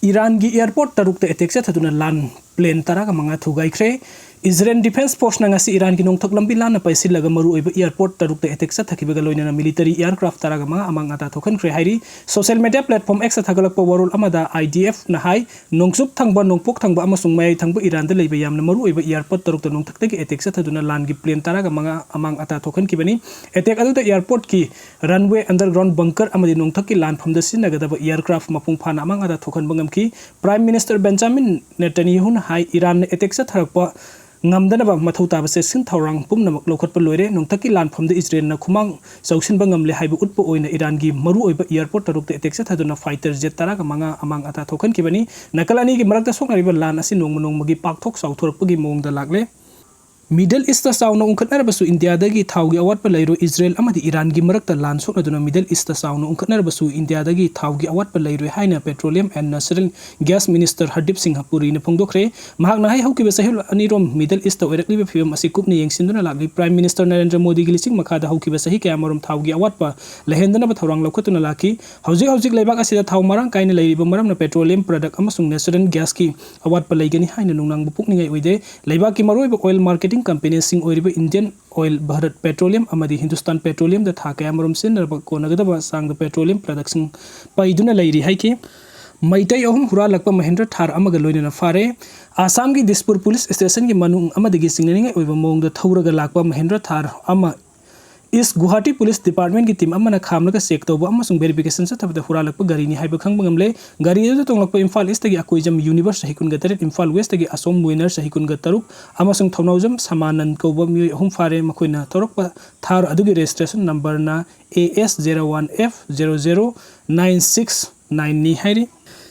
Iran gi airport taruk te attack sa thaduna lan plane tara ka mga Thugaikhre Israel Defense Force na nga si Iran gi nongthok lambi lan na paisil laga maru oiba airport taruk te attack sa thakiba loina na military aircraft tara ka mga amang ata thokan khre hairi social media platform X thagalak pa warul amada IDF na hai nongsup thangba nongpok thangba amasung mai thangba Iran da leiba yamna maru oiba airport taruk te nongthak te gi attack sa thaduna lan gi plane tara ka mga amang ata thokan kibani attack adu te airport ki runway underground bunker amadi nongthak ki lan pham da sin naga da aircraft mapung phana amang ata thokan bangam ki Prime Minister Benjamin Netanyahu na hai Iran attack sa tharakpa ngamdana ba mathau ta ba se sin thorang pum namak lokhat pa loire nongthaki lan phom de Israel na khumang sausin bangam le haibu utpo oina Iran gi maru oiba airport taruk te attack sa thaduna fighter jet tara ka manga amang ata thokan kibani nakalani gi marak ta sokna riba lan asi nong magi pakthok sauthor pagi mong da lagle Middle East sauna ungkatnar basu India dagi thaugi awat pa lairo Israel amadi Iran gi marakta lan sokna duna Middle East sauna ungkatnar basu India dagi thaugi awat pa lairo haina Petroleum and Natural Gas Minister Hardip Singh Puri ne phongdokhre mahak na hai hauki ba sahil anirom Middle East oirakli be phim asi kupni yengsinduna lagli Prime Minister Narendra Modi gi lising makha da hauki ba sahi kaya marom thaugi awat pa lehendana ba thorang lokhatuna laki hauji leibak asida thau marang kaina leiriba maram na petroleum product amasung natural gas ki awat pa leigani haina nungnang bupuk ningai oide leibak ki maroi ba oil marketing company sing oiriba Indian Oil Bharat Petroleum amadi Hindustan Petroleum da thaka amarum sin narba ko nagada ba sang da petroleum production paiduna leiri haiki maitai ahum hura lakpa Mahendra Thar amaga loina na fare Assam gi Dispur police station gi manung amadi gi singninga oiba mong da thauraga lakpa Mahendra Thar ama is Guwahati Police Department ki team amana khamnaga check tawba amasung verification sa thabda hura lakpa gari ni haiba khang bangamle gari da tonglakpa Imphal East gi Akoijam Universe sahikun ga taret Imphal West gi Asom Winner sahikun ga taruk amasung thawnaujam Samanan koba mi hum fare makoina torokpa Thar adugi registration number na AS01F00969 ni hairi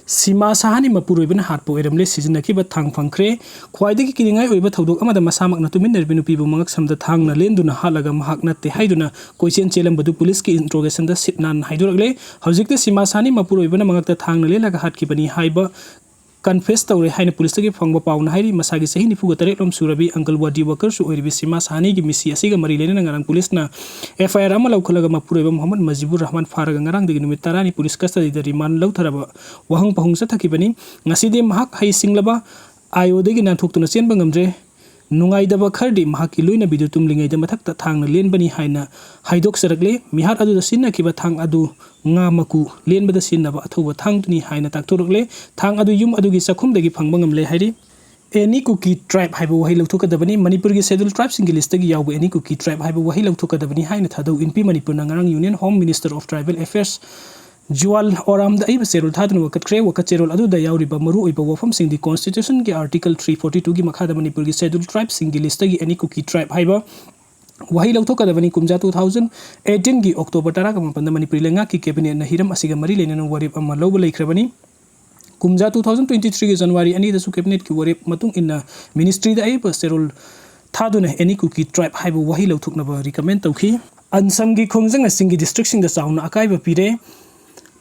Sima Mapuroibana Hatpani seasonaki but thang fangkre, quite the killing I over Thadou amada masamak na tumin binu people mangak sam the thang na lenduna halaga mahak nat te haiduna, Koisian chelam badu poliski interrogation the sitnan hydrogle, Hauzik the Sima Mapuroibana mangak the thang na like a hatkipani haiba. Confess tawre haina police gi phangba pauna hairi masagi sahi ni fuga tarek lom surabi uncle wadi worker su oiribi Sima Sahani gi misi asiga mari lena ngarang police na FIR amala ukhalaga Mapuroiba Muhammad Majibur Rahman Faraga ngarang de numit tarani police custody da remand law tharaba wahang pahung sa thakibani ngaside mahak hai singlaba ayo de gi nan thuktuna chen bangamdre nungai daba khardi mahaki loina bidu tumlingai da mathak ta thang na len bani haina haidok sarakle mihar adu da sinna kiba thang adu nga maku len bada sinna ba athoba thang tuni haina taktorokle thang adu yum adu gi sakhum dagi phangbangam le hairi any Kuki tribe haiba wahi lauthokadabani Manipur gi scheduled tribes singi list gi yaw any Kuki tribe haiba wahi lauthokadabani haina Thadou inpi Manipur nangarang Union Home Minister of Tribal Affairs Jual Oram da iba serol thadun wakat kre wakat serol adu da yauri ba maru iba wafam sing the constitution gi article 342 gi makha da Manipur gi scheduled tribes singi list gi any Kuki tribe haiba wahi lauthokadabani kumja 2018 gi October tara ka mapanda Manipur lenga ki cabinet na hiram asiga mari lena warip amma loba laikhrabani kumja 2023 gi January ani da su cabinet ki warip matung inna ministry da iba serol thaduna any Kuki tribe haiba wahi lauthoknaba recommend tawki ansam gi khongjang singi district sing da sauna akai ba pire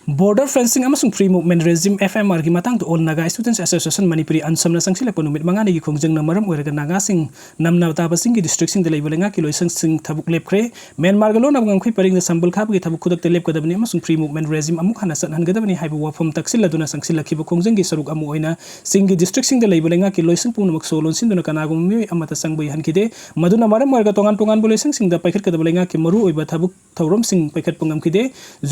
Border fencing amasung free movement regime FMR gi matang to all Naga Students Association Manipuri ansam na sangsilak panumit mangani gi khongjang na maram oiraga Naga sing namna taba sing gi district sing delay balenga kilo sing thabuk lepkre Myanmar galo na ngam khui paring na sambal khab gi thabuk khudak te lep kadabni amasung free movement regime amuk hana san han gadabni haibu wafam taksil laduna sangsilak khiba khongjang gi saruk amu oina sing gi district sing delay balenga kilo sing punamak solon sin duna kanagum mi amata sangbai han kide maduna maram oiraga tongan bole sing da paikhat kadabalenga ki maru oiba thabuk thaurom sing paikhat pangam kide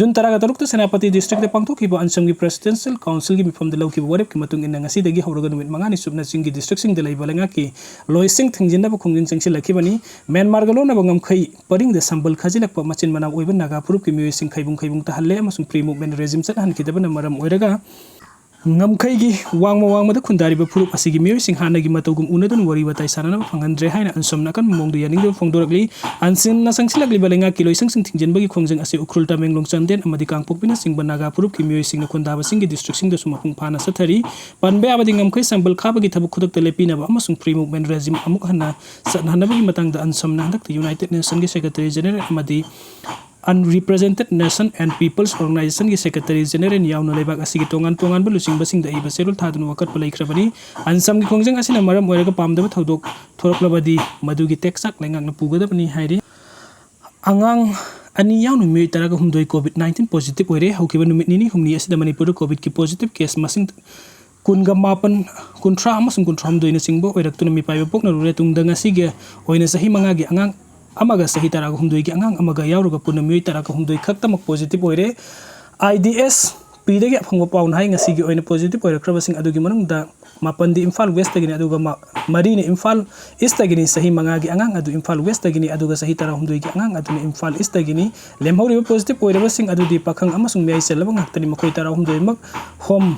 jun taraga taruk ta senapati district de pangthok kiba ansam gi presidential council gi mifam de law ki warep ki matung inna ngasi dagi hawraga numit mangani subna sing gi district sing de lai balenga ki loising thingjin da khongjin changsi lakibani Myanmar galo na bangam khai paring de sambal khajilak pa machin mana oiba Naga purup ki mi sing khaibung ta halle amasung free movement regime chat han ki da bana maram oiraga ngam khai gi wangma da khundari ba purup asigi mi sing hana gi matogum unadun wari ba tai sanana phangandre haina ansam na kan mong du yaning de phongdorakli ansin na sangsilak li balenga ki loisang sing thingjin bagi khongjang ase ukrulta menglong chanden amadi kangpok bina sing ba Naga purup ki mi sing na khunda ba sing gi district sing da suma phung phana sathari panbe abadi ngam khai sambal kha bagi thabuk khudak te lepina ba amasung free movement regime amuk hana sanhana bagi matang da ansam na dak United Nations gi Secretary General amadi Unrepresented Nation and People's Organization gi Secretary General yauna lebak asigi tongan ba lusing basing da iba serul thadun wakat palai khrabani ansam gi khongjang asina maram oiraga pamdaba thodok thoraklabadi madugi teksak lengak na pugadabani hairi angang ani yaunu mi taraga humdoi COVID-19 positive oire haukiba numit nini humni asida Manipur COVID ki positive case masing kunga mapan kuntra amasung kuntram doina singbo oiraktuna mi paiba pokna rure tungda ngasige oina sahi manga gi angang amaga sahi taraga humdoi gi angang amaga yauruga puna mi taraga humdoi khaktamak positive oire IDS pidagi afangwa paun hai ngasigi oina positive oirakhraba sing adugi manungda mapandi Imphal West tagini aduga marine Imphal East tagini sahi manga gi angang adu Imphal West tagini aduga sahi tara humdoi gi angang aduni Imphal East tagini lemhori positive oiraba sing adudi pakhang amasung mi aiselaba ngaktani makoi tara humdoi mak home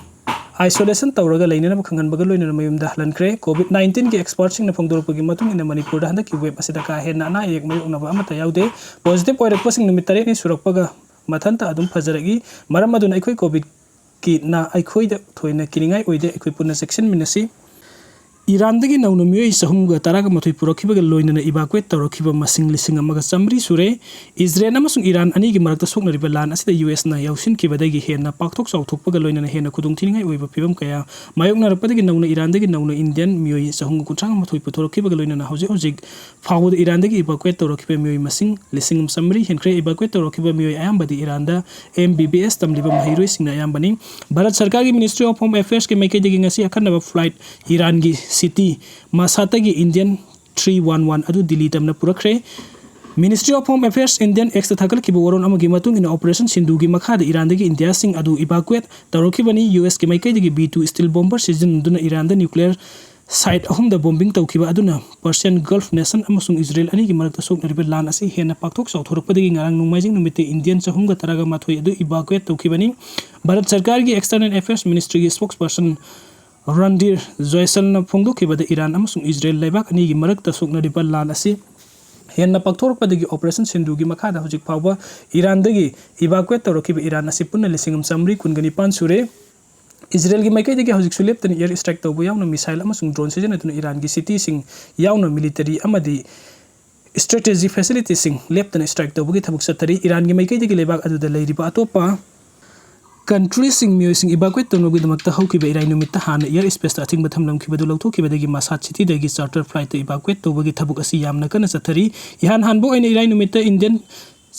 isolation tawraga lainana bakhangan baga loina mayumda halankre COVID-19 ki expert sing na phongdorpagi matung ina Manipur da handa ki web asida ka henna na ek mayu unaba amata yaude positive oirakpa sing numit tare ni surakpaga mathanta adum fajaragi maram aduna aikoi COVID ki na aikoi da thoina kiningai oide aikoi punna section minasi Iran dagi nauna miyoi sahumga taraga mathoi purakhibaga loinana evacuate tawrakhiba masing lising amaga chamri sure Israel amasung Iran ani gi marakta soknariba lan asida US na yausin kibadagi henna pakthok chauthokpaga loinana henna khudungthiningai oiba phibam kaya mayokna rapadi nauna Iran dagi nauna Indian miyoi sahumga kutrang mathoi puthorkhibaga loinana hojik fawud Iran dagi evacuate tawrakhiba miyoi masing lising chamri henkre evacuate tawrakhiba miyoi ayambadi Iran da MBBS tamliba mahiroi singna ayambani Bharat Sarkar gi Ministry of Home Affairs ke maike dagi ngasi akhanaba flight Iran gi city masatagi Indian 311 adu Delhi tamna purakre Ministry of Home Affairs Indian ex thakal kibo waron amagi matung in operation sindu gi makhada Iran dagi India sing adu evacuate tawrokibani US ke maike dagi B2 steel bomber season duna Iran da nuclear site ahum da bombing tawkiba aduna Persian Gulf nation amasung Israel ani gi marakta soknariba lan asi hena pakthok chauthorokpadagi ngarang nungmaijing numite Indian chahumga taraga mathoi adu evacuate tawkibani Bharat Sarkar gi External Affairs Ministry gi spokesperson Randir Joysal na phongdokibada Iran amasung Israel laibak ani gi marakta soknariba lan asi henna pakthorokpadagi operation sindu gi makhada hojik phawba Iran dagi evacuate tawrokiba Iran asi punna lisingam samri kungani pan sure Israel gi maikai dagi hojik sulep tani air strike tawbu yauna missile amasung drone season atuna Iran gi city sing yauna military amadi strategy facility sing leptana strike tawbu gi thabuk satari Iran gi maikai dagi lebak aduda leiriba atopa country sing miyoi sing evacuate tawnogi damakta haukiba irai numitta hana air space ta athingba thamlamkibadu lauthokibadagi Masat city dagi charter flight evacuate tawbagi thabuk asi yamna kana sathari ihan hanbo oina irai numitta Indian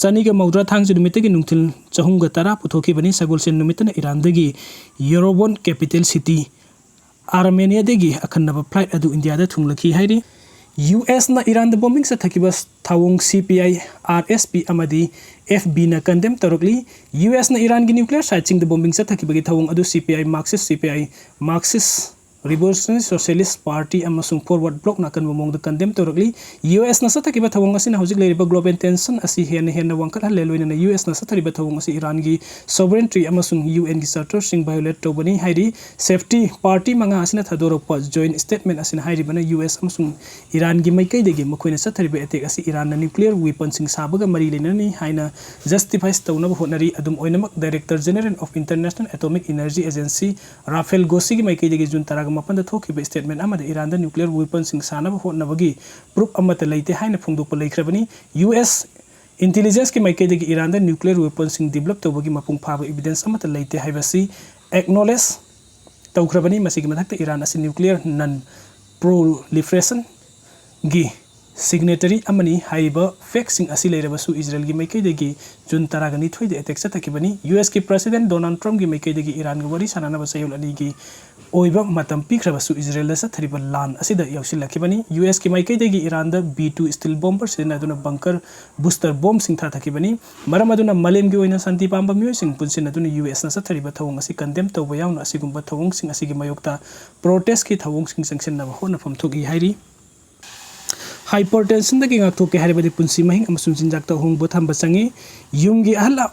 Saniga Maudra Thangji numitagi nungthil chahumga tara puthokibani Sagolsen numitana Iran dagi Eurobon capital city Armenia dagi akhanaba flight adu India da thunglaki hairi US na Iran da bombing sa thakibas thawong CPI RSP amadi FB na condemn tarokli US na Iran gi nuclear site sing da bombing sa thakibagi thawong adu CPI Marxist Revolutionary Socialist Party amasung forward bloc na kan bomong da condemn tarokli US na sa thakiba thawong asina hojik leiriba global tension asi henna wangkal hal leloina na US na sa thariba thawong asi Iran gi sovereignty amasung UN gi charter sing violate tobani hairi safety party manga asina thadorokpa joint statement asina hairi bana US amasung Iran gi maikai degi makoina sa thariba attack asi Iran na nuclear weapon sing sabaga mari lenani haina justifies tawna honari adum oinamak Director General of International Atomic Energy Agency Rafael Grossi gi maikai degi jun taraga mapanda thokiba statement amada Iran da nuclear weapon sing sanaba honabagi proof amata leite haina phongdokpa leikhrabani US intelligence ki maikai degi Iran da nuclear weapon sing develop tawbagi mapung phaba evidence amata leite haibasi acknowledge tawkhrabani masigi mathakta Iran asi nuclear non proliferation gi signatory amani haiba faxing asi leirabasu Israel gi maikai degi jun taragani thoide attack sa takibani US ki president Donald Trump gi maikai degi Iran gi wari sanana ba sayul ani gi oiba matam pikhrabasu Israel da sa thariba lan asida yausilakibani US ki maikai degi Iran da B2 steel bomber sina duna bunker booster bomb sing tha thakibani maram aduna malem gi oina santi pamba miyoi sing punsin aduna US na sa thariba thawong asi condemn tawba yauna asi gumba thawong sing asi gi mayokta protest ki thawong sing sanction na hona pham thogi hairi hypertension da ginga to ke haribadi punsi mahing amasung jinjak ta hong botham basangi yumgi ahla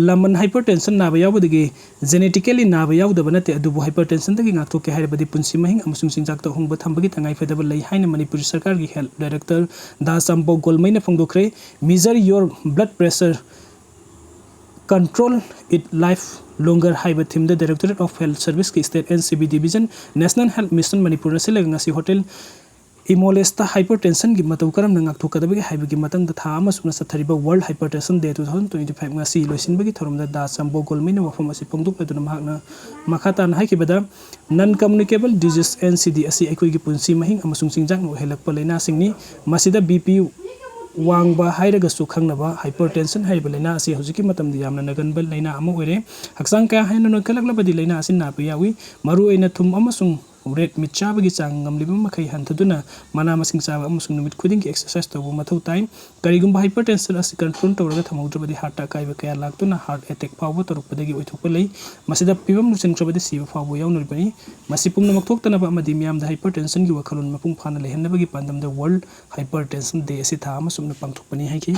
laman hypertension na bayawdagi genetically na bayawda banate adubu hypertension da ginga to ke haribadi punsi mahing amasung jinjak ta hong botham bagi tangai fedaba lei haina Manipur Sarkar gi health director da sambo golmaina phongdokre measure your blood pressure control it life longer haiba thim the Directorate of Health Service ki state NCB division National Health Mission Manipur na silag ngasi hotel Imolesta hypertension gi matau karam nangak thokadabagi haibagi matang da thama suna sathariba World Hypertension Day 2025 ngasi loisinbagi thoromda da sambo golmina wafam asi pongduk laduna mahakna makhatan haikibada non communicable disease NCD asi aikoi gi punsi mahing amasung singjak no helakpa leina singni masida BP वांगबा हाइरगसु खंगनबा hypertension हाइब लाइना असि हुजिकी मतमदि यामना नगनबल लाइना अमा ओइरे हक्सांग कया हाइना नोकलकलबदि लाइना असि नापि यावी मरु ओइना थुम अमसुंग रेड मिट चाबगी चांग ngमलिबा मखै हंथदुना मना मसिंग चाबा अमसुंग नुमित खुदिंग एक्सरसाइज तौबो मथौ ताइ करिगुंबा हाइपरटेंशन असि कंट्रोल तौरगा थमौद्रबदि हार्ट अकाइबा कया लाक्तुना हार्ट अटैक फावबो तरुपदगी ओइथोकप लೈ मसिदा पिबम लुचनख्रबदि सिबा फावबो याउनरिबनि मसि पुंगनमक थोक्तनबा अमदि मियामदा हाइपरटेंशन गी वखलुन मपुंग फाना लेहनबगी पांदमदा वर्ल्ड हाइपरटेंशन डे असि था अमसुंग पांथोकपनि हाइकी